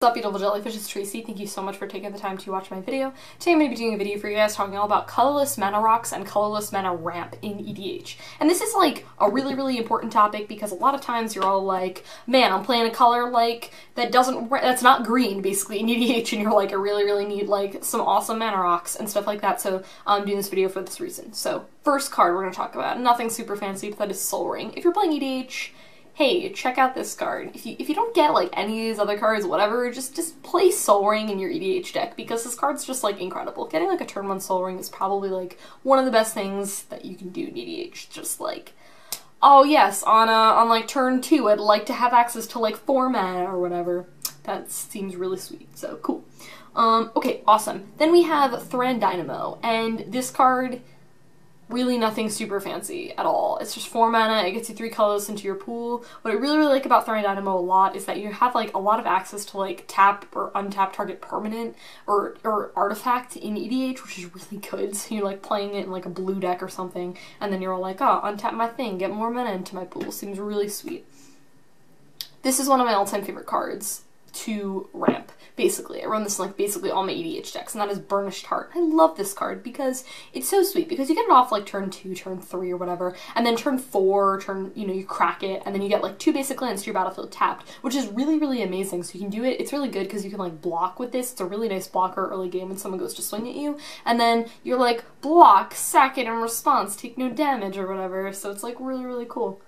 What's up, beautiful jellyfish? It's Tracy. Thank you so much for taking the time to watch my video. Today I'm going to be doing a video for you guys talking all about colorless mana rocks and colorless mana ramp in EDH. And this is like a really important topic because a lot of times you're all like, man, I'm playing a color like that's not green basically in EDH, and you're like, I really need like some awesome mana rocks and stuff like that. So I'm doing this video for this reason. So first card we're going to talk about, nothing super fancy, but that is Soul Ring. If you're playing EDH, hey, check out this card. If you don't get like any of these other cards, whatever, just play Soul Ring in your EDH deck because this card's just like incredible. Getting like a turn 1 Soul Ring is probably like one of the best things that you can do in EDH. Just like, oh yes, on like turn 2, I'd like to have access to like 4 mana or whatever. That seems really sweet, so cool. Okay, awesome. Then we have Thran Dynamo, and this card, really nothing super fancy at all. It's just 4 mana, it gets you 3 colors into your pool. What I really like about Thran Dynamo a lot is that you have like a lot of access to like tap or untap target permanent or artifact in EDH, which is really good. So you're like playing it in like a blue deck or something, and then you're all like, oh, untap my thing, get more mana into my pool. Seems really sweet. This is one of my all-time favorite cards to ramp. Basically, I run this in like basically all my EDH decks, and that is Burnished Hart. I love this card because it's so sweet, because you get it off like turn 2, turn 3 or whatever, and then turn 4, you crack it, and then you get like 2 basic lands to your battlefield tapped, which is really amazing. So you can do it, it's really good because you can like block with this. It's a really nice blocker early game when someone goes to swing at you, and then you're like, block, sack it in response, take no damage or whatever, so it's like really cool.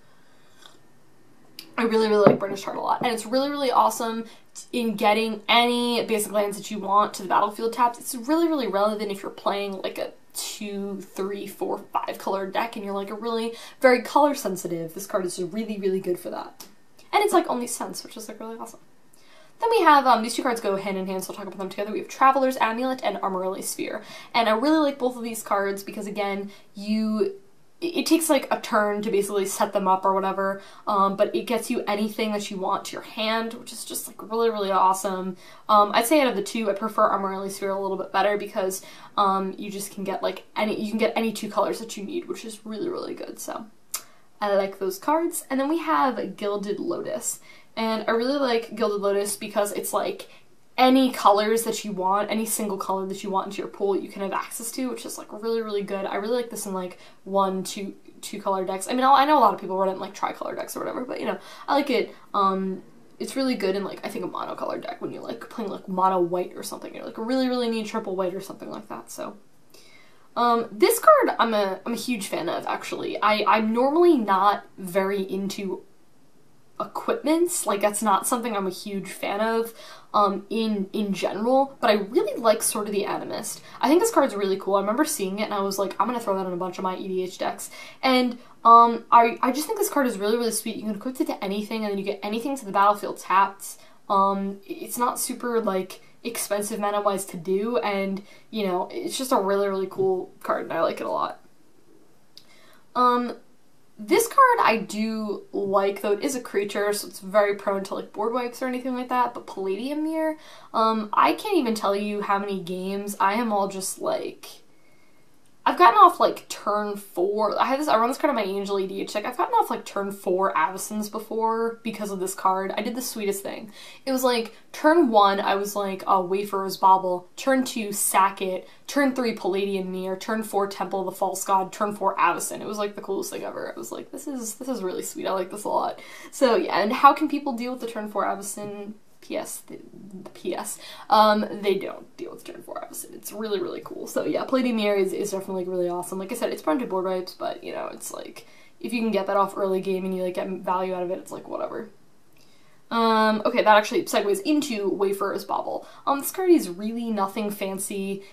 I really like Burnished Hart a lot, and it's really awesome in getting any basic lands that you want to the battlefield tapped. It's really relevant if you're playing like a 2, 3, 4, 5 color deck and you're like a really very color sensitive. This card is really good for that. And it's like only cents, which is like really awesome. Then we have, these two cards go hand in hand, so I'll talk about them together. We have Traveler's Amulet and Armillary Sphere. And I really like both of these cards because, again, it takes like a turn to basically set them up or whatever, but it gets you anything that you want to your hand, which is just like really awesome. I'd say out of the two, I prefer Armillary Sphere a little bit better because you just can get like any 2 colors that you need, which is really good. So I like those cards. And then we have Gilded Lotus, and I really like Gilded Lotus because it's like any colors that you want, any single color that you want into your pool, you can have access to, which is like really good. I really like this in like 1, 2 color decks. I mean, I know a lot of people run it in like tricolor decks or whatever, but you know, I like it. It's really good in like, I think, a monocolor deck when you're like playing like mono white or something. You're like really need triple white or something like that. So this card I'm a huge fan of, actually. I'm normally not very into equipments, like that's not something I'm a huge fan of in general, but I really like sort of the Animist. I think this card's really cool. I remember seeing it and I was like, I'm gonna throw that in a bunch of my EDH decks, and I just think this card is really sweet. You can equip it to anything and then you get anything to the battlefield tapped. It's not super like expensive mana wise to do, and you know, it's just a really cool card and I like it a lot. This card I do like, though it is a creature, so it's very prone to like board wipes or anything like that, but Palladium Myr, I can't even tell you how many games I am all just like, I've gotten off like turn 4, I run this card on my Angel EDH deck, I've gotten off like turn 4 Avacons before because of this card. I did the sweetest thing. It was like, turn 1, I was like, Wayfarer's Bauble, turn 2, Sack It, turn 3, Palladium Myr, turn 4, Temple of the False God, turn 4, Avacon. It was like the coolest thing ever. I was like, this is really sweet, I like this a lot. So yeah, and how can people deal with the turn 4 Avacon? They don't deal with turn 4 Avacon. It's really cool. So yeah, Palladium Myr is definitely like really awesome. Like I said, it's prone to board wipes, but you know, it's like, if you can get that off early game and you like get value out of it, it's like whatever. Okay, that actually segues into Wayfarer's Bauble. This card is really nothing fancy,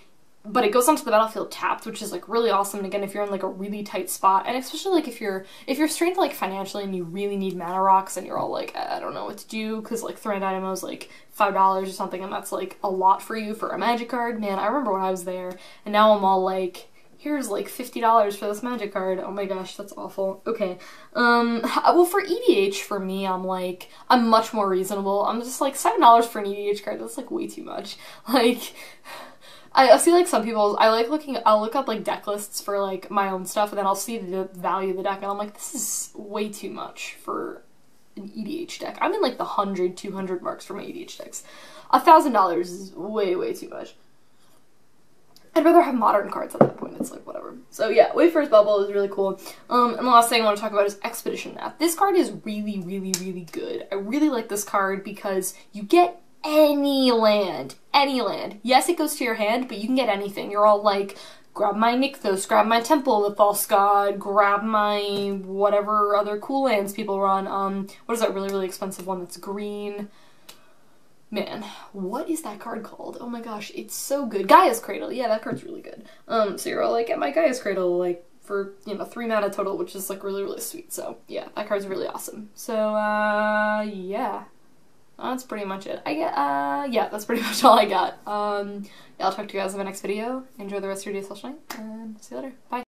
but it goes onto the battlefield tapped, which is like really awesome. And again, if you're in like a really tight spot, and especially like if you're strained like financially and you really need mana rocks and you're all like, I don't know what to do, because like Thran Dynamo is like $5 or something, and that's like a lot for you for a magic card. Man, I remember when I was there, and now I'm all like, here's like $50 for this magic card. Oh my gosh, that's awful. Okay. Well, for EDH, for me, I'm much more reasonable. I'm just like, $7 for an EDH card, that's like way too much. Like, I see like some people, I'll look up like deck lists for like my own stuff, and then I'll see the value of the deck, and I'm like, this is way too much for an EDH deck. I'm in like the 100, 200 marks for my EDH decks. $1,000 is way, way too much. I'd rather have modern cards at that point. It's like, whatever. So yeah, Wayfarer's Bauble is really cool. And the last thing I want to talk about is Expedition Map. This card is really, really, really good. I really like this card because you get any land. Any land. Yes, it goes to your hand, but you can get anything. You're all like, grab my Nykthos, grab my Temple, the False God, grab my whatever other cool lands people run. What is that really, really expensive one that's green? Man, what is that card called? Oh my gosh, it's so good. Gaia's Cradle. Yeah, that card's really good. So you're all like, get my Gaia's Cradle, like, for, you know, 3 mana total, which is, like, really, really sweet. So, yeah, that card's really awesome. So, yeah. That's pretty much it. Yeah, that's pretty much all I got. Yeah, I'll talk to you guys in my next video. Enjoy the rest of your day / night, and see you later. Bye.